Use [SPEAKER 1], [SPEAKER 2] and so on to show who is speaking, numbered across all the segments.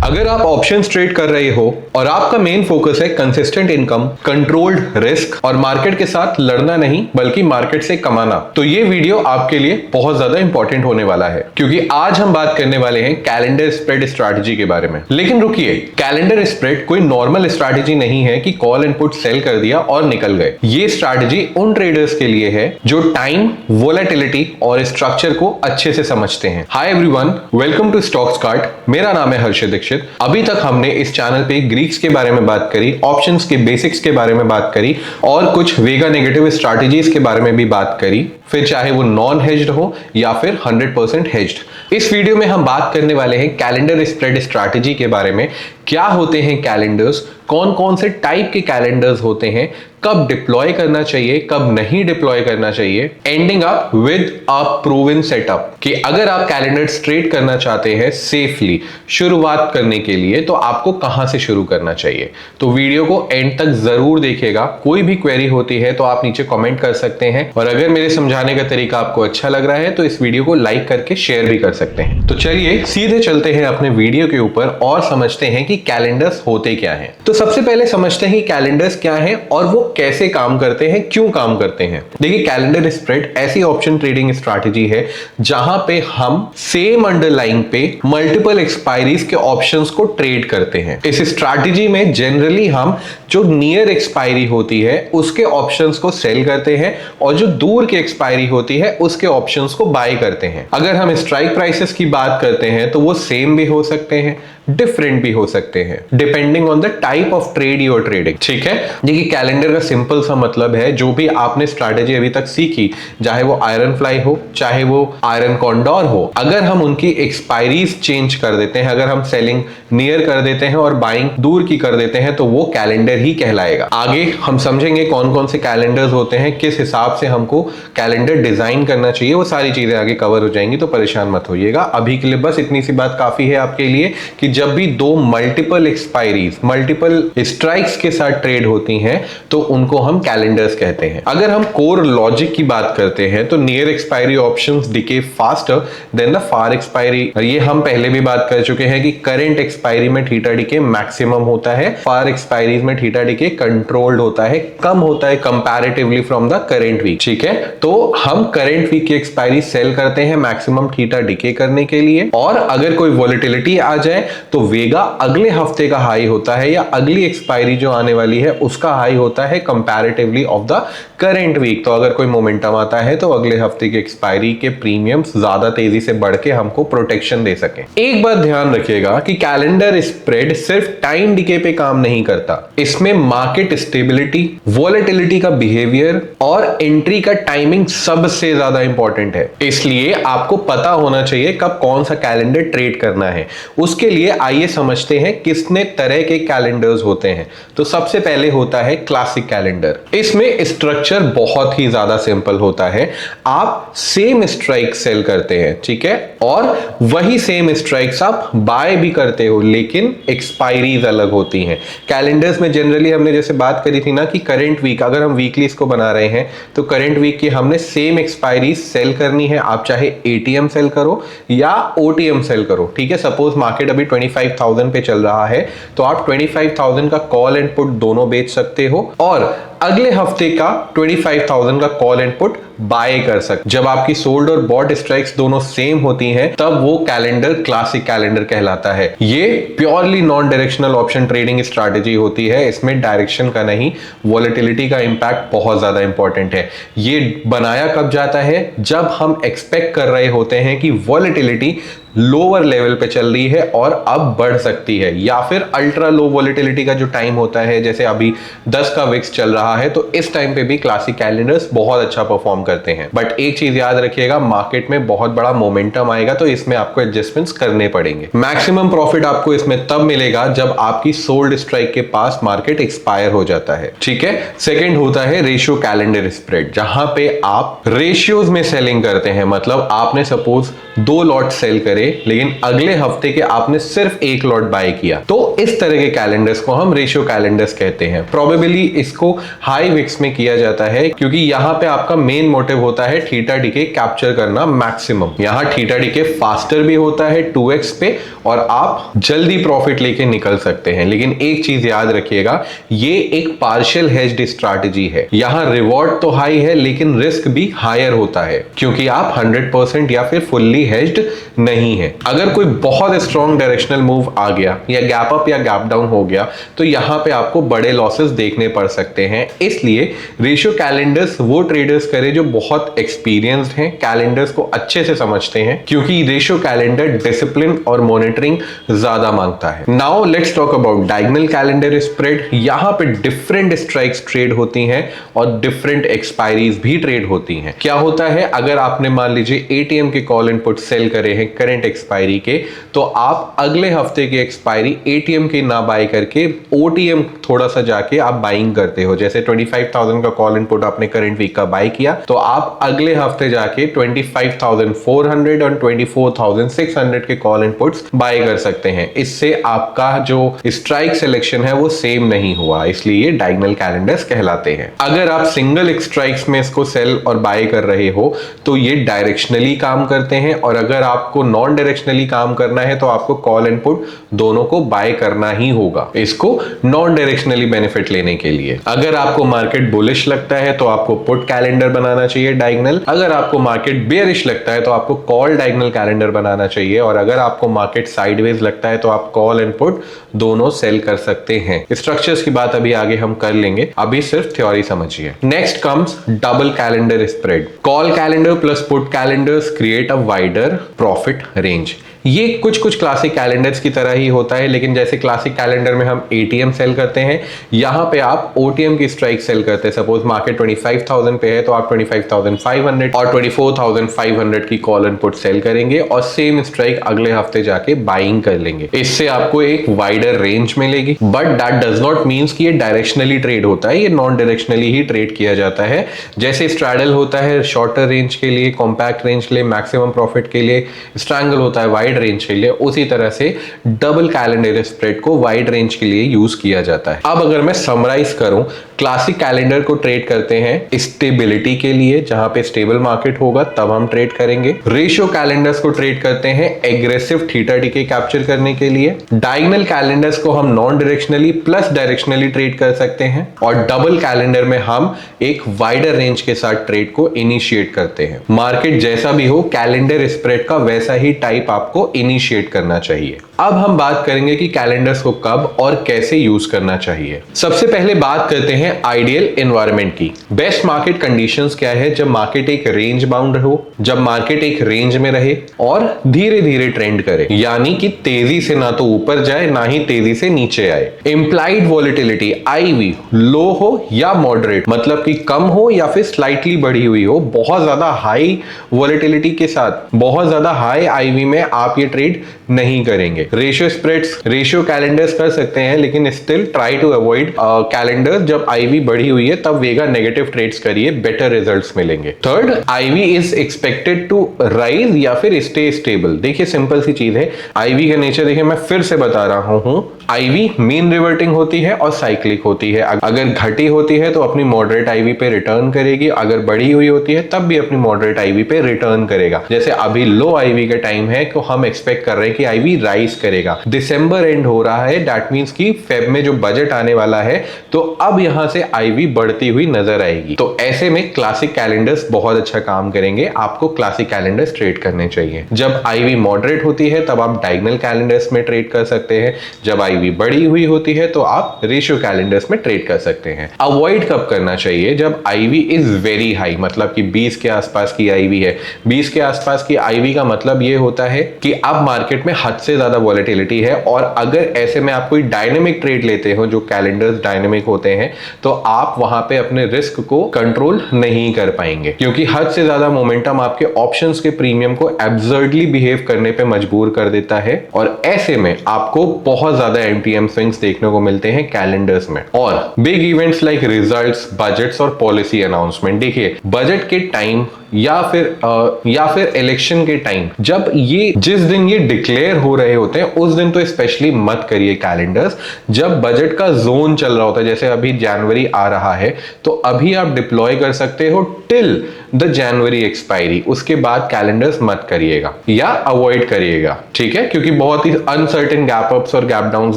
[SPEAKER 1] अगर आप options trade कर रहे हो और आपका मेन फोकस है कंसिस्टेंट इनकम, कंट्रोल्ड रिस्क और मार्केट के साथ लड़ना नहीं बल्कि मार्केट से कमाना, तो ये वीडियो आपके लिए बहुत ज्यादा इंपॉर्टेंट होने वाला है, क्योंकि आज हम बात करने वाले हैं कैलेंडर स्प्रेड स्ट्रैटेजी के बारे में। लेकिन रुकिए, कैलेंडर स्प्रेड कोई नॉर्मल स्ट्रैटेजी नहीं है कि कॉल एंड पुट सेल कर दिया और निकल गए। ये स्ट्रैटेजी उन ट्रेडर्स के लिए है जो टाइम, वोलेटिलिटी और स्ट्रक्चर को अच्छे से समझते हैं। Hi everyone, welcome to Stocks Cart. मेरा नाम है हर्षित दीक्षित। अभी तक हमने इस चैनल पे ग्रीक्स के बारे में बात करी, ऑप्शंस के बेसिक्स के बारे में बात करी और कुछ वेगा नेगेटिव स्ट्रैटेजीज के बारे में भी बात करी, फिर चाहे वो नॉन हेज्ड हो या फिर 100% हेज्ड। इस वीडियो में हम बात करने वाले हैं कैलेंडर स्प्रेड स्ट्रैटेजी के बारे में। क्या होते हैं कैलेंडर्स, कौन कौन से टाइप के कैलेंडर्स होते हैं, कब डिप्लॉय करना चाहिए, कब नहीं डिप्लॉय करना चाहिए, ending up with a proven setup कि अगर आप कैलेंडर ट्रेड करना चाहते हैं सेफली शुरुआत करने के लिए तो आपको कहां से शुरू करना चाहिए। तो वीडियो को एंड तक जरूर देखिएगा। कोई भी क्वेरी होती है तो आप नीचे कमेंट कर सकते हैं और अगर मेरे समझाने का तरीका आपको अच्छा लग रहा है तो इस वीडियो को लाइक करके शेयर भी कर सकते हैं। तो चलिए सीधे चलते हैं अपने वीडियो के ऊपर और समझते हैं कि कैलेंडर्स होते क्या हैं। तो सबसे पहले समझते हैं कैलेंडर्स क्या हैं और वो कैसे काम करते हैं, क्यों काम करते हैं। देखिए, कैलेंडर स्प्रेड ऐसी ऑप्शन ट्रेडिंग स्ट्रैटेजी है जहां पे हम सेम अंडरलाइन पे मल्टीपल एक्सपायरीज के ऑप्शंस को ट्रेड करते हैं। इस स्ट्रैटेजी में जनरली हम जो नियर एक्सपायरी होती है उसके ऑप्शंस को सेल करते हैं और जो दूर की एक्सपायरी होती है उसके ऑप्शंस को बाय करते हैं। अगर हम स्ट्राइक प्राइसेस की बात करते हैं तो वो सेम भी हो सकते हैं, डिफरेंट भी हो सकते हैं, depending on the type of trade you are trading. ठीक है, देखिए कैलेंडर का सिंपल सा मतलब है जो भी आपने स्ट्रैटेजी अभी तक सीखी, चाहे वो आयरन फ्लाई हो, चाहे वो आयरन कॉन्डोर हो, अगर हम उनकी एक्सपायरीज चेंज कर देते हैं, अगर हम सेलिंग नियर कर देते हैं और बाइंग दूर की कर देते हैं तो वो कैलेंडर ही कहलाएगा। आगे हम समझेंगे कौन कौन से कैलेंडर्स होते हैं, किस हिसाब से हमको कैलेंडर डिजाइन करना चाहिए, वो सारी चीजें आगे कवर हो जाएंगी, तो परेशान मत होइएगा। अभी के लिए बस इतनी सी बात काफी है आपके लिए कि जब भी दो मल्टीपल एक्सपायरीज, मल्टीपल स्ट्राइक्स के साथ ट्रेड होती हैं तो उनको हम कैलेंडर्स कहते हैं। अगर हम कोर लॉजिक की बात करते हैं तो near expiry options decay faster than the far expiry. ये हम पहले भी बात कर चुके हैं कि करंट एक्सपायरी में थीटा डिके मैक्सिमम होता है, फार एक्सपायरीज में थीटा डिके कंट्रोल्ड होता है, कम होता है comparatively from the current week. ठीक है, तो हम करंट वीक की एक्सपायरी सेल करते हैं मैक्सिमम थीटा डिके करने के लिए, और अगर कोई वोलेटिलिटी आ जाए तो वेगा अगले हफ्ते का हाई होता है या अगली एक्सपायरी जो आने वाली है उसका हाई होता है comparatively of the current week. तो अगर कोई मोमेंटम आता है तो अगले हफ्ते की एक्सपायरी के प्रीमियम्स ज्यादा तेजी से बढ़ के हमको प्रोटेक्शन दे सके। एक बात ध्यान रखिएगा कि कैलेंडर स्प्रेड सिर्फ टाइम डिके पे काम नहीं करता, इसमें मार्केट स्टेबिलिटी, वोलेटिलिटी का बिहेवियर और एंट्री का टाइमिंग सबसे ज्यादा इंपॉर्टेंट है। इसलिए आपको पता होना चाहिए कब कौन सा कैलेंडर ट्रेड करना है। उसके लिए आइए समझते हैं कितने तरह के कैलेंडर्स होते हैं। तो सबसे पहले होता है क्लासिक कैलेंडर। इसमें स्ट्रक्चर बहुत ही ज्यादा सिंपल होता है। आप सेम स्ट्राइक सेल करते हैं, ठीक है, और वही सेम स्ट्राइक्स आप बाय भी करते हो, लेकिन एक्सपायरीज अलग होती हैं। कैलेंडर्स में जनरली हमने जैसे बात करी थी ना कि करंट वीक, अगर हम वीकली इसको बना रहे हैं तो करंट वीक की हमने सेम एक्सपायरीज सेल करनी है। आप चाहे एटीएम सेल करो या ओटीएम सेल करो, ठीक है। सपोज मार्केट अभी 25,000 पे चल रहा है तो आप 25,000 का कॉल एंड पुट दोनों बेच सकते हो और अगले हफ्ते का 25,000 का कॉल एंड पुट बाय कर सकते। जब आपकी सोल्ड और बॉट स्ट्राइक्स दोनों सेम होती हैं तब वो कैलेंडर क्लासिक कैलेंडर कहलाता है। ये purely non directional option trading strategy होती है, इसमें डायरेक्शन का नहीं, वोलेटिलिटी का इंपैक्ट बहुत ज्यादा इंपॉर्टेंट है। ये बनाया कब जाता है, जब हम एक्सपेक्ट कर रहे होते हैं कि वोलेटिलिटी लोअर लेवल पे चल रही है और अब बढ़ सकती है, या फिर अल्ट्रा लो वोलेटिलिटी का जो टाइम होता है, जैसे अभी 10 का विक्स चल रहा है, तो इस टाइम पे भी क्लासिक कैलेंडर्स बहुत अच्छा परफॉर्म करते हैं। बट एक चीज याद रखिएगा, मार्केट में बहुत बड़ा मोमेंटम आएगा तो इसमें आपको एडजस्टमेंट्स करने पड़ेंगे। मैक्सिमम प्रॉफिट आपको इसमें तब मिलेगा जब आपकी सोल्ड स्ट्राइक के पास मार्केट एक्सपायर हो जाता है, ठीक है। सेकेंड होता है रेशियो कैलेंडर स्प्रेड, जहां पे आप रेशियोज में सेलिंग करते हैं। मतलब आपने सपोज 2 लॉट सेल करे लेकिन अगले हफ्ते के आपने सिर्फ 1 लॉट बाय किया, तो इस तरह के कैलेंडर्स को हम रेशियो कैलेंडर्स कहते हैं। प्रोबेबली इसको हाई विक्स में किया जाता है, क्योंकि यहाँ पे आपका मेन मोटिव होता है थीटा डीके कैप्चर करना मैक्सिमम। यहाँ थीटा डीके फास्टर भी होता है 2x पे, और आप जल्दी प्रॉफिट लेके निकल सकते हैं। लेकिन एक चीज याद रखिएगा, ये एक पार्शियल हेज्ड स्ट्रैटेजी है। यहाँ रिवॉर्ड तो हाई है लेकिन रिस्क भी हायर होता है, क्योंकि आप 100% या फिर फुल्ली हेज्ड नहीं है। अगर कोई बहुत स्ट्रॉन्ग डायरेक्शनल मूव आ गया या गैप अप या गैप डाउन हो गया तो यहाँ पे आपको बड़े लॉसेस देखने पड़ सकते हैं। इसलिए रेशियो कैलेंडर्स वो ट्रेडर्स करें जो बहुत एक्सपीरियंस्ड हैं, कैलेंडर्स को अच्छे से समझते हैं, क्योंकि रेशियो कैलेंडर डिसिप्लिन और मॉनिटरिंग ज्यादा मांगता है। Now let's talk about diagonal calendar spread. यहाँ पे डिफरेंट स्ट्राइक्स ट्रेड होती हैं और डिफरेंट एक्सपायरीज भी ट्रेड होती हैं। क्या होता है, अगर आपने मान लीजिए एटीएम के कॉल एंड पुट सेल करे हैं करंट एक्सपायरी के, तो आप अगले हफ्ते की एक्सपायरी एटीएम की ना बाय करके ओटीएम थोड़ा सा जाके आप बाइंग करते हो। जैसे 25,000 का कॉल एंड पुट आपने करंट वीक का बाय किया, तो आप अगले हफ्ते जाके 25,400 और 24,600 के कॉल एंड पुट्स बाय कर सकते हैं। इससे आपका जो स्ट्राइक सिलेक्शन है वो सेम नहीं हुआ, इसलिए डायगोनल कैलेंडर्स कहलाते हैं। अगर आप सिंगल स्ट्राइक्स में इसको सेल और बाय कर रहे हो तो ये डायरेक्शनली काम करते हैं, और अगर आपको नॉन डायरेक्शनली काम करना है तो आपको कॉल एंड पुट दोनों को बाय करना ही होगा, इसको नॉन डायरेक्शनली बेनिफिट लेने के लिए। अगर आपको मार्केट बुलिश लगता है तो आपको पुट कैलेंडर बनाना चाहिए डायगोनल। अगर आपको मार्केट बेयरिश लगता है तो आपको कॉल डायगोनल कैलेंडर बनाना चाहिए, और अगर आपको मार्केट साइडवेज लगता है तो आप कॉल एंड पुट दोनों सेल कर सकते हैं। स्ट्रक्चर्स की बात अभी आगे हम कर लेंगे, अभी सिर्फ थ्योरी समझिए। Next comes double calendar spread. Call calendar plus put calendars create a wider profit range. ये कुछ क्लासिक कैलेंडर्स की तरह ही होता है, लेकिन जैसे क्लासिक कैलेंडर में हम एटीएम सेल करते हैं, यहाँ पे आप ओटीएम की स्ट्राइक सेल करते हैं। सपोज मार्केट 25,000 पे है तो आप 25,500 और 24,500 की कॉल एंड पुट सेल करेंगे और सेम स्ट्राइक अगले हफ्ते जाके बाइंग कर लेंगे। इससे आपको एक वाइडर रेंज मिलेगी, but that does not means कि ये डायरेक्शनली ट्रेड होता है, ये नॉन डायरेक्शनली ही ट्रेड किया जाता है। जैसे स्ट्रैडल होता है शॉर्टर रेंज के लिए, कॉम्पैक्ट रेंज के लिए, मैक्सिमम प्रॉफिट के लिए, स्ट्रैंगल होता है वाइड रेंज के लिए, उसी तरह से डबल कैलेंडर स्प्रेड को वाइड रेंज के लिए यूज किया जाता है। अब अगर मैं समराइज करूं, क्लासिक कैलेंडर को ट्रेड करते हैं स्टेबिलिटी के लिए, जहां पे स्टेबल मार्केट होगा तब हम ट्रेड करेंगे। रेशियो कैलेंडर्स को ट्रेड करते हैं एग्रेसिव थीटा डीके कैप्चर करने के लिए। डायगोनल कैलेंडर्स को हम non directionally plus directionally trade कर सकते हैं, और डबल कैलेंडर में हम एक वाइडर रेंज के साथ ट्रेड को इनिशिएट करते हैं। मार्केट जैसा भी हो, कैलेंडर स्प्रेड का वैसा ही टाइप आपको इनिशिएट करना चाहिए। अब हम बात करेंगे कि कैलेंडर्स को कब और कैसे यूज करना चाहिए। सबसे पहले बात करते हैं आइडियल एनवायरनमेंट की। बेस्ट मार्केट कंडीशंस क्या है? जब मार्केट एक रेंज बाउंड हो, जब मार्केट एक रेंज में रहे और धीरे धीरे ट्रेंड करे, यानी कि तेजी से ना तो ऊपर जाए ना ही तेजी से नीचे आए। इंप्लाइड वॉलेटिलिटी आईवी लो हो या मॉडरेट, मतलब कि कम हो या फिर स्लाइटली बढ़ी हुई हो। बहुत ज्यादा हाई वॉलेटिलिटी के साथ, बहुत ज्यादा हाई आईवी में आप ये ट्रेड नहीं करेंगे। रेशियो स्प्रेड्स, रेशियो कैलेंडर्स कर सकते हैं, लेकिन still try to avoid calendars जब आईवी बढ़ी हुई है, तब वेगा नेगेटिव ट्रेड्स करिए, बेटर रिजल्ट्स मिलेंगे। Third, IV is expected to rise या फिर स्टे स्टेबल। देखिए सिंपल सी चीज है, आईवी का नेचर देखिए, मैं फिर से बता रहा हूं, आईवी मीन रिवर्टिंग होती है और साइक्लिक होती है। अगर घटी होती है तो अपनी मॉडरेट आईवी पे रिटर्न करेगी, अगर बढ़ी हुई होती है तब भी अपनी मॉडरेट आईवी पे रिटर्न करेगा। जैसे अभी लो आईवी का टाइम है तो हम एक्सपेक्ट कर रहे हैं कि आईवी राइज करेगा। दिसंबर एंड हो रहा है, दैट मींस कि फेब में जो बजट आने वाला है, तो अब यहां से आईवी बढ़ती हुई नजर आएगी। तो ऐसे में क्लासिक कैलेंडर्स बहुत अच्छा काम करेंगे, आपको क्लासिक कैलेंडर्स ट्रेड करने चाहिए। जब आईवी मॉडरेट होती है तब आप डायगोनल कैलेंडर्स में ट्रेड कर सकते हैं, जब आईवी बढ़ी हुई होती है तो आप रेशियो कैलेंडर्स में ट्रेड कर सकते हैं। अवॉइड कब करना चाहिए? जब आईवी इज वेरी हाई, मतलब कि 20 के आसपास की आईवी है। 20 के आसपास की आईवी का मतलब ये होता है कि अब मार्केट में हद से ज्यादा वॉलेटिलिटी है, और अगर ऐसे में आप कोई डायनेमिक ट्रेड लेते हो, जो कैलेंडर्स डायनेमिक होते हैं, तो आप वहां पे अपने रिस्क को कंट्रोल नहीं कर पाएंगे, क्योंकि हद से ज्यादा मोमेंटम आपके ऑप्शंस के प्रीमियम को एब्सर्डली बिहेव करने पे मजबूर कर देता है, और ऐसे में आपको बहुत ज्यादा MTM स्विंग्स देखने को मिलते हैं कैलेंडर्स में। और big events like results, budgets और पॉलिसी अनाउंसमेंट, देखिए बजट के टाइम या फिर इलेक्शन के टाइम, जब ये जिस दिन ये डिक्लेयर हो रहे होते हैं उस दिन तो स्पेशली मत करिए कैलेंडर्स। जब बजट का जोन चल रहा होता है, जैसे अभी जनवरी आ रहा है, तो अभी आप डिप्लॉय कर सकते हो टिल द जनवरी एक्सपायरी, उसके बाद कैलेंडर्स मत करिएगा या अवॉइड करिएगा, ठीक है, क्योंकि बहुत ही अनसर्टेन गैप अप्स और गैप डाउन्स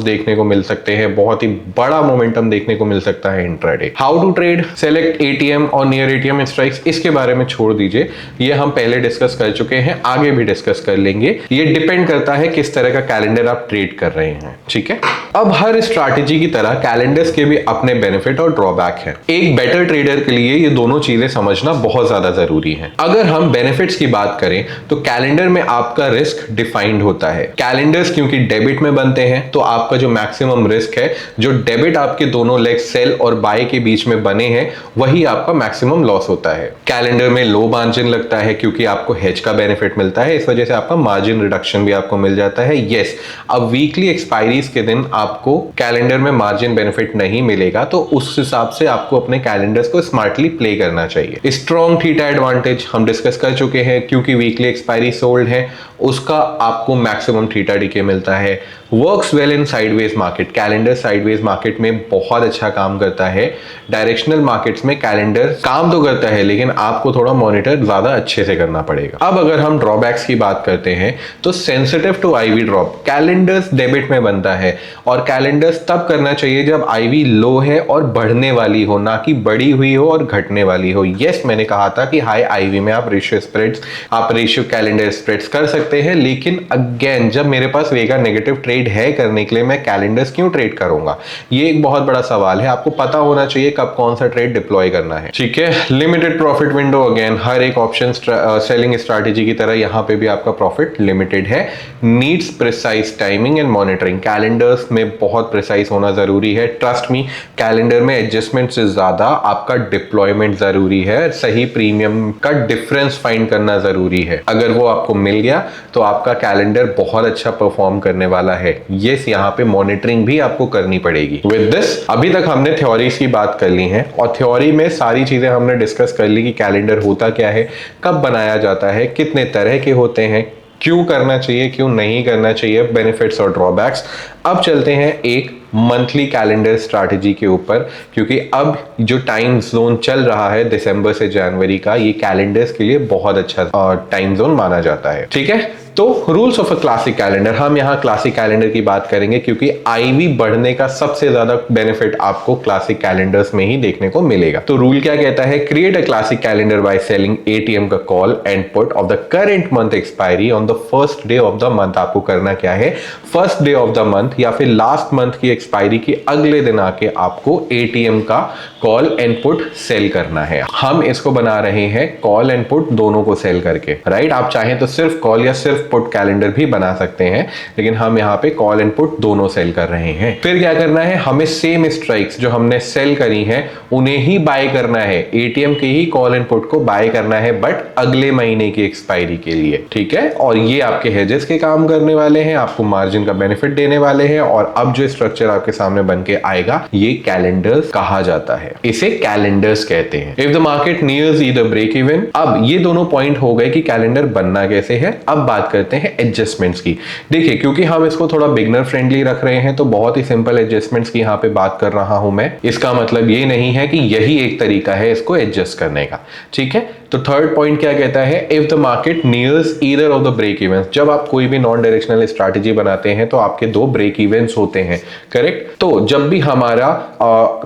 [SPEAKER 1] देखने को मिल सकते हैं, बहुत ही बड़ा मोमेंटम देखने को मिल सकता है intraday. How to trade, select ATM और नियर एटीएम स्ट्राइक्स, इसके बारे में छोड़ दीजिए, ये हम पहले डिस्कस कर चुके हैं, आगे भी डिस्कस कर लेंगे। ये डिपेंड करता है किस तरह का कैलेंडर आप ट्रेड कर रहे हैं, ठीक है। अब हर स्ट्रैटेजी की तरह कैलेंडर्स के भी अपने बेनिफिट और ड्रॉबैक हैं। एक बेटर ट्रेडर के लिए ये दोनों चीजें समझना बहुत ज्यादा जरूरी है। अगर हम बेनिफिट्स की बात करें तो कैलेंडर में आपका रिस्क डिफाइंड होता है। कैलेंडर्स क्योंकि डेबिट में बनते हैं तो आपका जो मैक्सिमम रिस्क है, जो डेबिट आपके दोनों लेग सेल और बाय के बीच में बने हैं, वही आपका मैक्सिमम लॉस होता है। कैलेंडर में लो मार्जिन लगता है क्योंकि आपको हेज का बेनिफिट मिलता है, इस वजह से आपका मार्जिन रिडक्शन भी आपको मिल जाता है। यस, अब वीकली एक्सपायरीज के दिन आपको कैलेंडर में मार्जिन बेनिफिट नहीं मिलेगा, तो उस हिसाब से आपको अपने कैलेंडर्स को स्मार्टली प्ले करना चाहिए। स्ट्रॉन्ग थीटा एडवांटेज हम डिस्कस कर चुके हैं, क्योंकि वीकली एक्सपायरी सोल्ड है, उसका आपको मैक्सिमम थीटा डीके मिलता है। Works well in sideways market, calendar sideways market में बहुत अच्छा काम करता है। डायरेक्शनल मार्केट्स में कैलेंडर काम तो करता है, लेकिन आपको थोड़ा मॉनिटर ज्यादा अच्छे से करना पड़ेगा। अब अगर हम ड्रॉबैक्स की बात करते हैं तो sensitive to IV drop, calendars debit में बनता है और कैलेंडर्स तब करना चाहिए जब आईवी लो है और बढ़ने वाली हो, ना कि बढ़ी हुई हो और घटने वाली हो। यस, मैंने कहा था कि हाई आईवी में आप रेशियो स्प्रेड्स, आप रेशियो कैलेंडर स्प्रेड्स कर सकते हैं, लेकिन अगेन जब मेरे पास वेगा नेगेटिव ट्रेड है करने के लिए, मैं कैलेंडर्स क्यों ट्रेड करूंगा? ये एक बहुत बड़ा सवाल है। आपको पता होना चाहिए कब कौन सा ट्रेड डिप्लॉय करना है, ठीक है। लिमिटेड प्रॉफिट विंडो, अगेन हर एक ऑप्शन सेलिंग स्ट्रैटेजी की तरह यहां पे भी आपका प्रॉफिट लिमिटेड है। Needs precise timing and monitoring, calendars में बहुत प्रिसाइज होना जरूरी है। ट्रस्ट मी, कैलेंडर में एडजस्टमेंट से ज्यादा आपका डिप्लॉयमेंट जरूरी है। सही प्रीमियम का डिफरेंस फाइंड करना जरूरी है। अगर वो आपको मिल गया तो आपका कैलेंडर बहुत अच्छा परफॉर्म करने वाला है। यस, यहाँ पे मॉनिटरिंग भी आपको करनी पड़ेगी। विद दिस, अभी तक हमने थ्योरीज की बात कर ली है और थ्योरी में सारी चीजें हमने डिस्कस कर ली कि कैलेंडर होता क्या है, कब बनाया जाता है, कितने तरह के होते हैं, क्यों करना चाहिए, क्यों नहीं करना चाहिए, बेनिफिट्स और ड्रॉबैक्स। अब चलते हैं एक मंथली कैलेंडर स्ट्रैटेजी के ऊपर, क्योंकि अब जो टाइम जोन चल रहा है दिसंबर से जनवरी का, ये कैलेंडर्स के लिए बहुत अच्छा टाइम जोन माना जाता है, ठीक है। तो rules of a classic calendar, हम यहाँ क्लासिक कैलेंडर की बात करेंगे क्योंकि आईवी बढ़ने का सबसे ज्यादा बेनिफिट आपको क्लासिक कैलेंडर्स में ही देखने को मिलेगा। तो रूल क्या कहता है? Create a classic calendar by selling ATM का call and put of the current month expiry on the first day of the month. आपको करना क्या है? First day of the month या फिर लास्ट मंथ की एक्सपायरी की अगले दिन आके आपको एटीएम का कॉल एंड पुट सेल करना है। हम इसको बना रहे हैं कॉल एंड पुट दोनों को सेल करके, राइट। आप चाहें तो सिर्फ कॉल या सिर्फ पुट कैलेंडर भी बना सकते हैं, लेकिन हम यहाँ पे कॉल एंड पुट दोनों सेल कर रहे हैं। फिर क्या करना है? हमें सेम स्ट्राइक्स जो हमने सेल करी हैं उन्हें ही बाय करना है, एटीएम के ही कॉल एंड पुट को बाय करना है, बट अगले महीने की एक्सपायरी के लिए, ठीक है। और ये आपके हेजेस के काम करने वाले हैं, आपको मार्जिन का बेनिफिट देने वाले हैं। और अब जो स्ट्रक्चर आपके सामने बन के आएगा, ये कैलेंडर्स कहा जाता है, इसे कैलेंडर्स कहते हैं। If the market nears either break even, अब ये दोनों पॉइंट हो गए कि कैलेंडर बनना कैसे है। अब बात करते हैं एडजस्टमेंट्स की। देखिए, क्योंकि हम इसको थोड़ा बिगनर फ्रेंडली रख रहे हैं तो बहुत ही सिंपल एडजस्टमेंट्स की यहाँ पे बात कर रहा हूं मैं। इसका मतलब ये नहीं है कि यही एक तरीका है इसको एडजस्ट करने का, ठीक है। तो थर्ड पॉइंट क्या कहता है? If the market nears either of the break events, जब आप कोई भी नॉन डायरेक्शनल स्ट्रैटेजी बनाते हैं तो आपके दो ब्रेक इवेंट्स होते हैं, करेक्ट। तो जब भी हमारा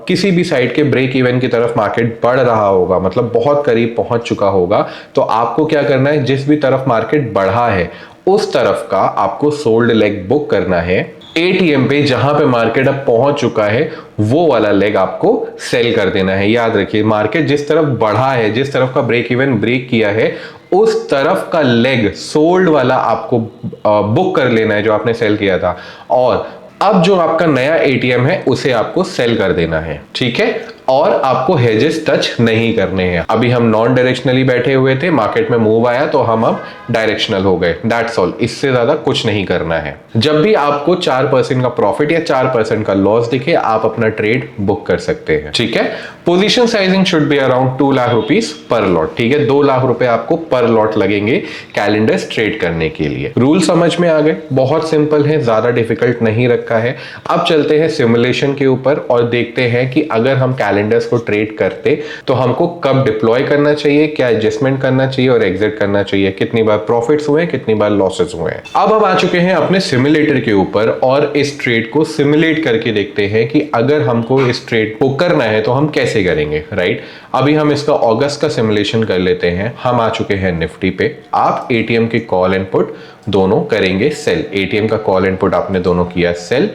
[SPEAKER 1] किसी भी साइड के ब्रेक इवन की तरफ मार्केट बढ़ रहा होगा, मतलब बहुत करीब पहुंच चुका होगा, तो आपको क्या करना है? जिस भी तरफ मार्केट बढ़ा है उस तरफ का आपको सोल्ड लेग बुक करना है। एटीएम पे जहां पे मार्केट अब पहुंच चुका है वो वाला लेग आपको सेल कर देना है। याद रखिए, मार्केट जिस तरफ बढ़ा है, जिस तरफ का ब्रेक इवन ब्रेक किया है, उस तरफ का लेग सोल्ड वाला आपको बुक कर लेना है जो आपने सेल किया था, और अब जो आपका नया एटीएम है उसे आपको सेल कर देना है, ठीक है। और आपको हेजेस टच नहीं करने हैं। अभी हम नॉन डायरेक्शनली बैठे हुए थे, मार्केट में मूव आया तो हम अब डायरेक्शनल हो गए, दैट्स ऑल। इससे ज्यादा कुछ नहीं करना है। जब भी आपको 4% का प्रॉफिट या 4% का लॉस दिखे, आप अपना ट्रेड बुक कर सकते हैं, ठीक है। Position sizing should be around 2 lakh rupees पर लॉट, ठीक है। 2 लाख रुपए आपको पर लॉट लगेंगे कैलेंडर्स ट्रेड करने के लिए। रूल समझ में आ गए, बहुत सिंपल है, ज्यादा डिफिकल्ट नहीं रखा है। अब चलते हैं सिमुलेशन के ऊपर और देखते हैं कि अगर हम कैलेंडर्स को ट्रेड करते तो हमको कब डिप्लॉय करना चाहिए, क्या एडजस्टमेंट करना चाहिए और एग्जिट करना चाहिए, कितनी बार प्रॉफिट्स हुए, कितनी बार लॉसेस हुए हैं। अब हम आ चुके हैं अपने सिमुलेटर के ऊपर और इस ट्रेड को सिमुलेट करके देखते हैं कि अगर हमको इस ट्रेड को करना है तो हम कैसे करेंगे, राइट। अभी हम इसका अगस्त का सिमुलेशन कर लेते हैं। हम आ चुके हैं निफ्टी पे। आप एटीएम की कॉल एंड पुट दोनों करेंगे सेल। एटीएम का कॉल एंड पुट आपने दोनों किया सेल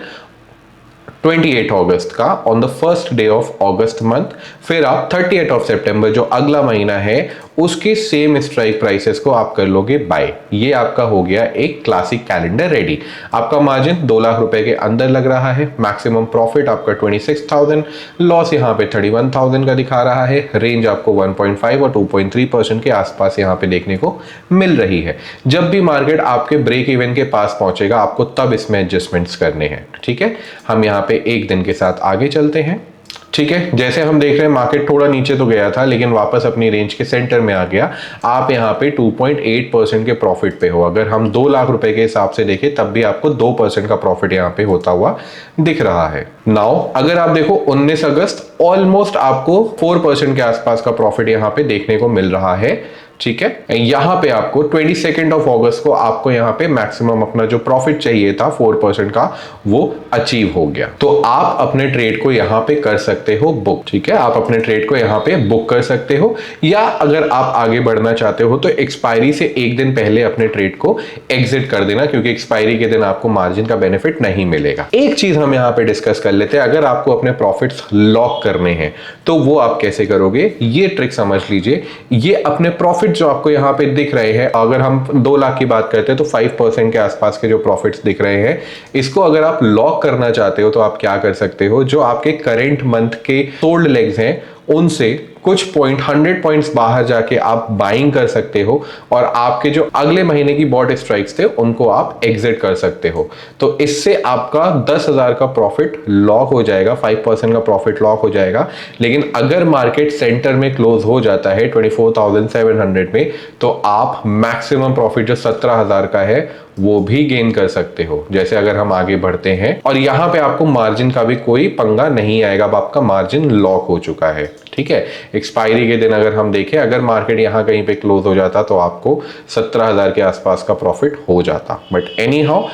[SPEAKER 1] 28 अगस्त का on the first day of August month. फिर आप 30 ऑफ सितंबर जो अगला महीना है उसके सेम स्ट्राइक प्राइसेस को आप कर लोगे बाय। ये आपका हो गया एक क्लासिक कैलेंडर रेडी। आपका मार्जिन 2 लाख रुपए के अंदर लग रहा है। मैक्सिमम प्रॉफिट आपका 26,000, लॉस यहाँ पे 31,000 का दिखा रहा है। रेंज आपको 1.5 और 2.3% के आसपास यहाँ पे देखने को मिल रही है। जब भी मार्केट आपके ब्रेक इवन के पास पहुंचेगा आपको तब इसमें एडजस्टमेंट्स करने हैं, ठीक है। हम यहाँ पे एक दिन के साथ आगे चलते हैं, ठीक है। जैसे हम देख रहे हैं मार्केट थोड़ा नीचे तो गया था लेकिन वापस अपनी रेंज के सेंटर में आ गया। आप यहाँ पे 2.8% के प्रॉफिट पे हो। अगर हम 2 लाख रुपए के हिसाब से देखें तब भी आपको 2% का प्रॉफिट यहाँ पे होता हुआ दिख रहा है। नाउ अगर आप देखो 19 अगस्त ऑलमोस्ट आपको 4% के आसपास का प्रॉफिट यहाँ पे देखने को मिल रहा है, ठीक है। यहां पे आपको 22 ऑफ अगस्त को आपको यहां पे मैक्सिमम अपना जो प्रॉफिट चाहिए था 4% का वो अचीव हो गया। तो आप अपने ट्रेड को यहां पे कर सकते हो बुक, ठीक है। आप अपने ट्रेड को यहां पे बुक कर सकते हो या अगर आप आगे बढ़ना चाहते हो तो एक्सपायरी से एक दिन पहले अपने ट्रेड को एग्जिट कर देना, क्योंकि एक्सपायरी के दिन आपको मार्जिन का बेनिफिट नहीं मिलेगा। एक चीज हम यहां पे डिस्कस कर लेते हैं, अगर आपको अपने प्रॉफिट्स लॉक करने हैं तो वो आप कैसे करोगे, ये ट्रिक समझ लीजिए। ये अपने प्रॉफिट जो आपको यहां पे दिख रहे हैं, अगर हम 2 लाख की बात करते हैं तो 5% के आसपास के जो प्रॉफिट्स दिख रहे हैं, इसको अगर आप लॉक करना चाहते हो तो आप क्या कर सकते हो, जो आपके करंट मंथ के सोल्ड लेग्स हैं उनसे कुछ 100 पॉइंट्स बाहर जाके आप बाइंग कर सकते हो और आपके जो अगले महीने की बॉट स्ट्राइक्स थे उनको आप एग्जिट कर सकते हो। तो इससे आपका 10,000 का प्रॉफिट लॉक हो जाएगा, 5% का प्रॉफिट लॉक हो जाएगा। लेकिन अगर मार्केट सेंटर में क्लोज हो जाता है 24,700 में तो आप मैक्सिमम प्रॉफिट जो 17,000 का है वो भी गेन कर सकते हो। जैसे अगर हम आगे बढ़ते हैं और यहां पे आपको मार्जिन का भी कोई पंगा नहीं आएगा, अब आपका मार्जिन लॉक हो चुका है, ठीक है। एक्सपायरी के दिन अगर हम देखें, अगर मार्केट यहां कहीं पे क्लोज हो जाता तो आपको 17,000 के आसपास का प्रॉफिट हो जाता। बट एनी हाउ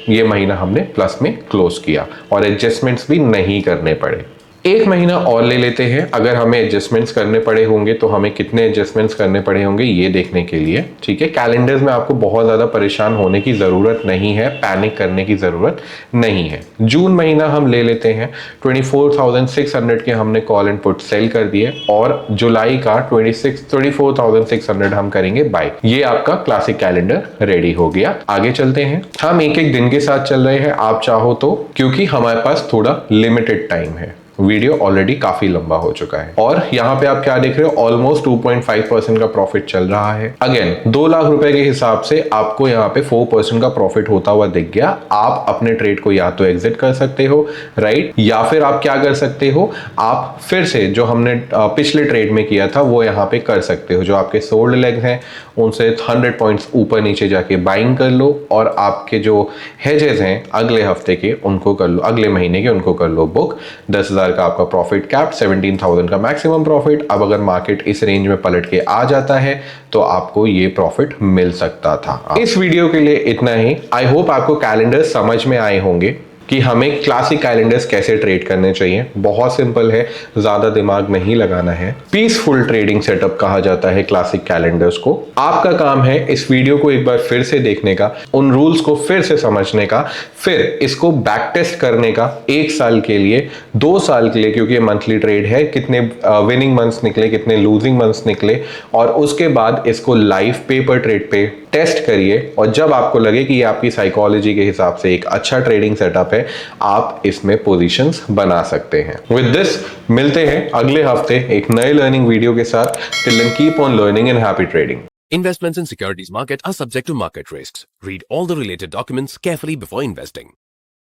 [SPEAKER 1] ये महीना हमने प्लस में क्लोज किया और एडजस्टमेंट्स भी नहीं करने पड़े। एक महीना और ले लेते हैं। अगर हमें एडजस्टमेंट्स करने पड़े होंगे तो हमें कितने एडजस्टमेंट्स करने पड़े होंगे ये देखने के लिए, ठीक है। कैलेंडर्स में आपको बहुत ज्यादा परेशान होने की जरूरत नहीं है, पैनिक करने की जरूरत नहीं है। जून महीना हम ले लेते हैं, 24,600 के हमने कॉल एंड पुट सेल कर दिए और जुलाई का 24,600 हम करेंगे बाय। ये आपका क्लासिक कैलेंडर रेडी हो गया। आगे चलते हैं, हम एक एक दिन के साथ चल रहे हैं आप चाहो तो, क्योंकि हमारे पास थोड़ा लिमिटेड टाइम है। वीडियो ऑलरेडी काफी लंबा हो चुका है और यहाँ पे आप क्या देख रहे हो, ऑलमोस्ट 2.5% का प्रॉफिट चल रहा है। अगेन 2 लाख रुपए के हिसाब से आपको यहाँ पे 4% का प्रॉफिट होता हुआ दिख गया। आप अपने ट्रेड को या तो एग्जिट कर सकते हो, राइट, या फिर आप क्या कर सकते हो, आप फिर से जो हमने पिछले ट्रेड में किया था वो यहाँ पे कर सकते हो। जो आपके सोल्ड लेग्स हैं उनसे 100 पॉइंट्स ऊपर नीचे जाके बाइंग कर लो और आपके जो हेजेस हैं अगले हफ्ते के उनको कर लो, अगले महीने के उनको कर लो बुक। 10,000 का आपका प्रॉफिट कैप, 17,000 का मैक्सिमम प्रॉफिट। अब अगर मार्केट इस रेंज में पलट के आ जाता है तो आपको ये प्रॉफिट मिल सकता था। इस वीडियो के लिए इतना ही। आई होप आपको कैलेंडर समझ में आए होंगे कि हमें क्लासिक कैलेंडर्स कैसे ट्रेड करने चाहिए। बहुत सिंपल है, ज्यादा दिमाग नहीं लगाना है। पीसफुल ट्रेडिंग सेटअप कहा जाता है क्लासिक कैलेंडर्स को। आपका काम है इस वीडियो को एक बार फिर से देखने का, उन रूल्स को फिर से समझने का, फिर इसको बैक टेस्ट करने का 1 साल के लिए, 2 साल के लिए, क्योंकि ये मंथली ट्रेड है, कितने विनिंग मंथ्स निकले, कितने लूजिंग मंथ्स निकले, और उसके बाद इसको लाइव पेपर ट्रेड पे टेस्ट करिए। और जब आपको लगे कि ये आपकी साइकोलॉजी के हिसाब से एक अच्छा ट्रेडिंग सेटअप है है आप इसमें पोजीशंस बना सकते हैं। विद दिस मिलते हैं अगले हफ्ते एक नए लर्निंग वीडियो के साथ। Till then keep on learning and happy trading.
[SPEAKER 2] Investments in securities market are subject to market risks. Read all the related documents carefully before investing.